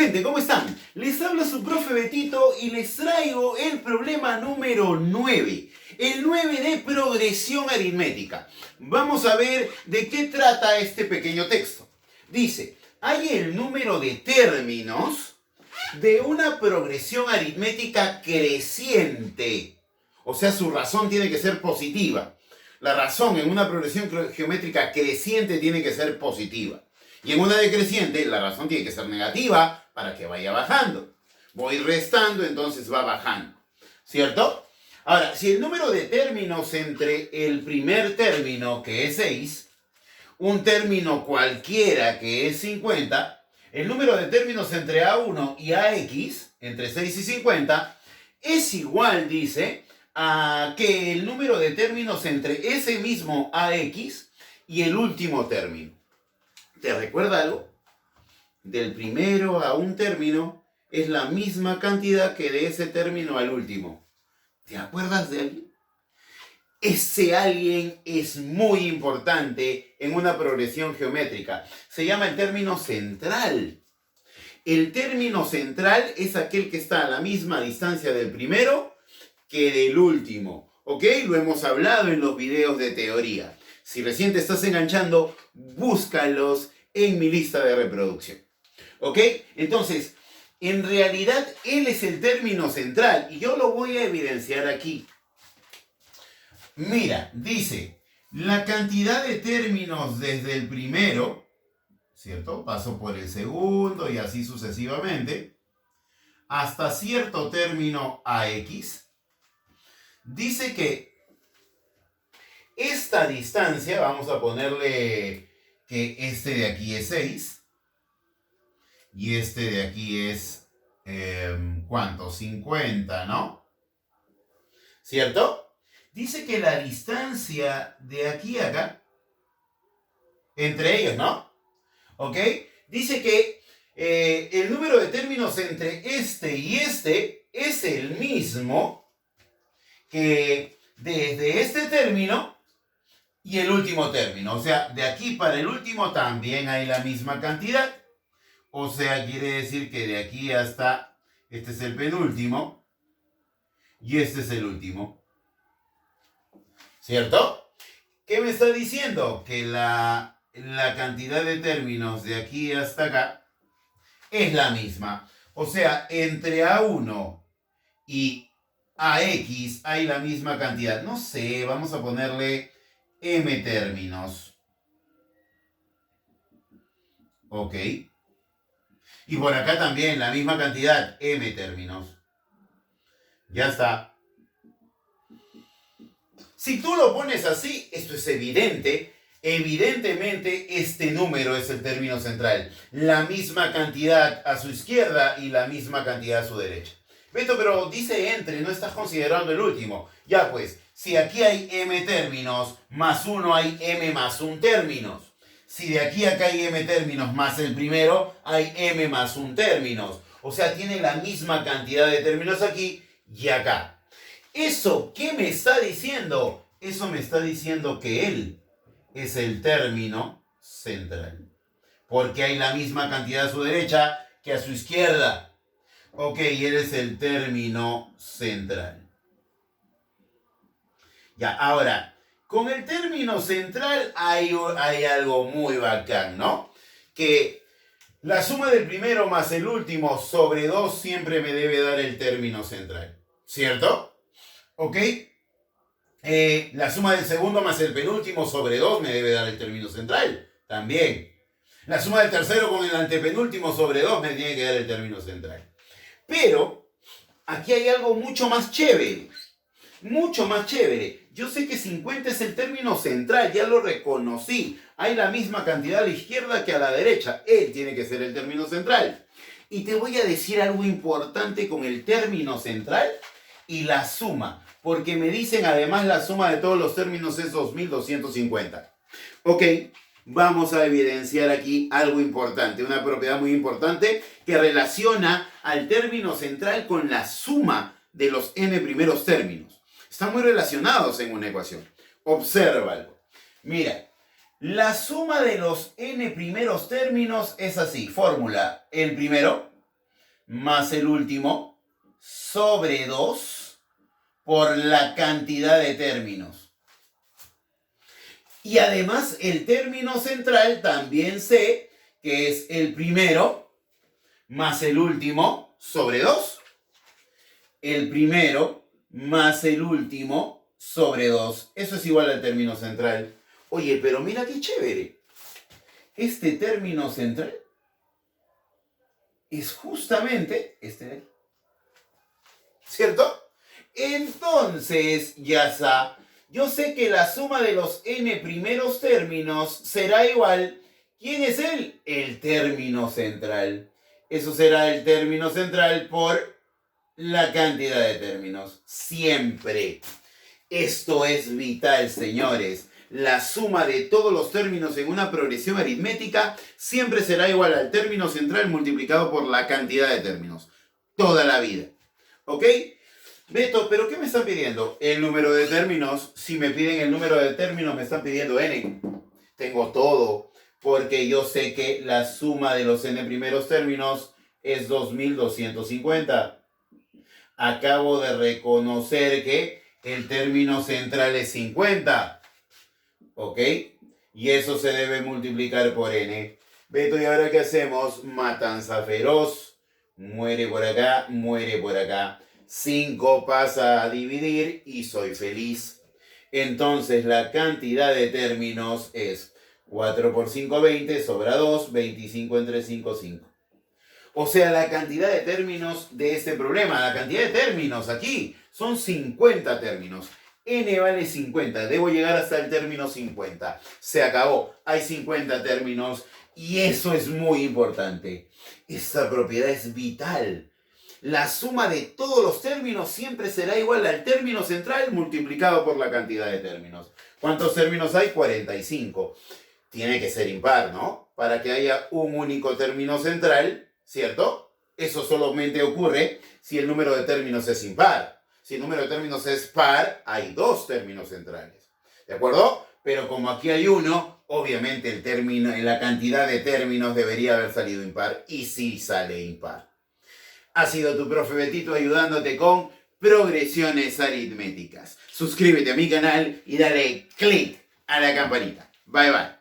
gente, ¿cómo están? Les habla su profe Betito y les traigo el problema número 9. El 9 de progresión aritmética. Vamos a ver de qué trata este pequeño texto. Dice, hay el número de términos de una progresión aritmética creciente. O sea, su razón tiene que ser positiva. La razón en una progresión geométrica creciente tiene que ser positiva. Y en una decreciente, la razón tiene que ser negativa para que vaya bajando. Voy restando, entonces va bajando. ¿Cierto? Ahora, si el número de términos entre el primer término, que es 6, un término cualquiera, que es 50, el número de términos entre A1 y AX, entre 6 y 50, es igual, dice, a que el número de términos entre ese mismo AX y el último término. ¿Te recuerda algo? Del primero a un término es la misma cantidad que de ese término al último. ¿Te acuerdas de alguien? Ese alguien es muy importante en una progresión geométrica. Se llama el término central. El término central es aquel que está a la misma distancia del primero que del último. ¿Ok? Lo hemos hablado en los videos de teoría. Si recién te estás enganchando, búscalos en mi lista de reproducción. ¿Ok? Entonces, en realidad, él es el término central y yo lo voy a evidenciar aquí. Mira, dice, la cantidad de términos desde el primero, ¿cierto? Paso por el segundo y así sucesivamente, hasta cierto término AX, dice que esta distancia, vamos a ponerle que este de aquí es 6 y este de aquí es, ¿cuánto? 50, ¿no? ¿Cierto? Dice que la distancia de aquí a acá, entre ellos, ¿no? ¿Ok? Dice que el número de términos entre este y este es el mismo que desde este término y el último término. O sea, de aquí para el último también hay la misma cantidad. O sea, quiere decir que de aquí hasta, este es el penúltimo y este es el último. ¿Cierto? ¿Qué me está diciendo? Que la cantidad de términos de aquí hasta acá es la misma. O sea, entre A1 y AX hay la misma cantidad. No sé, vamos a ponerle M términos. Ok. Y por acá también la misma cantidad, M términos. Ya está. Si tú lo pones así, esto es evidente. Evidentemente este número es el término central. La misma cantidad a su izquierda y la misma cantidad a su derecha. Beto, pero dice entre, no estás considerando el último. Ya pues, si aquí hay M términos, más 1 hay M más 1 términos. Si de aquí a acá hay M términos más el primero, hay M más 1 términos. O sea, tiene la misma cantidad de términos aquí y acá. ¿Eso qué me está diciendo? Eso me está diciendo que él es el término central. Porque hay la misma cantidad a su derecha que a su izquierda. Ok, él es el término central. Ya, ahora, con el término central hay algo muy bacán, ¿no? Que la suma del primero más el último sobre 2 siempre me debe dar el término central. ¿Cierto? ¿Ok? La suma del segundo más el penúltimo sobre 2 me debe dar el término central. También. La suma del tercero con el antepenúltimo sobre 2 me tiene que dar el término central. Pero aquí hay algo mucho más chévere. Mucho más chévere. Yo sé que 50 es el término central, ya lo reconocí. Hay la misma cantidad a la izquierda que a la derecha. Él tiene que ser el término central. Y te voy a decir algo importante con el término central y la suma. Porque me dicen además la suma de todos los términos es 2250. Ok, vamos a evidenciar aquí algo importante. Una propiedad muy importante que relaciona al término central con la suma de los n primeros términos. Están muy relacionados en una ecuación. Obsérvalo. Mira, la suma de los n primeros términos es así. Fórmula, el primero más el último sobre 2 por la cantidad de términos. Y además el término central también sé que es el primero más el último sobre 2. El primero más el último sobre 2. Eso es igual al término central. Oye, pero mira qué chévere. Este término central es justamente este de aquí. ¿Cierto? Entonces, ya está. Yo sé que la suma de los n primeros términos será igual. ¿Quién es él? El término central. Eso será el término central por la cantidad de términos. Siempre. Esto es vital, señores. La suma de todos los términos en una progresión aritmética siempre será igual al término central multiplicado por la cantidad de términos. Toda la vida. ¿Ok? Beto, ¿pero qué me están pidiendo? El número de términos. Si me piden el número de términos, me están pidiendo n. Tengo todo, porque yo sé que la suma de los n primeros términos es 2250. Acabo de reconocer que el término central es 50. ¿Ok? Y eso se debe multiplicar por n. Beto, ¿y ahora qué hacemos? Matanza feroz. Muere por acá, muere por acá. 5 pasa a dividir y soy feliz. Entonces la cantidad de términos es 4 por 5, 20, sobra 2, 25 entre 5, 5. O sea, la cantidad de términos de este problema, la cantidad de términos aquí, son 50 términos. N vale 50, debo llegar hasta el término 50. Se acabó, hay 50 términos y eso es muy importante. Esta propiedad es vital. La suma de todos los términos siempre será igual al término central multiplicado por la cantidad de términos. ¿Cuántos términos hay? 45. Tiene que ser impar, ¿no? Para que haya un único término central, ¿cierto? Eso solamente ocurre si el número de términos es impar. Si el número de términos es par, hay 2 términos centrales. ¿De acuerdo? Pero como aquí hay uno, obviamente el término, la cantidad de términos debería haber salido impar y sí sale impar. Ha sido tu profe Betito ayudándote con progresiones aritméticas. Suscríbete a mi canal y dale click a la campanita. Bye bye.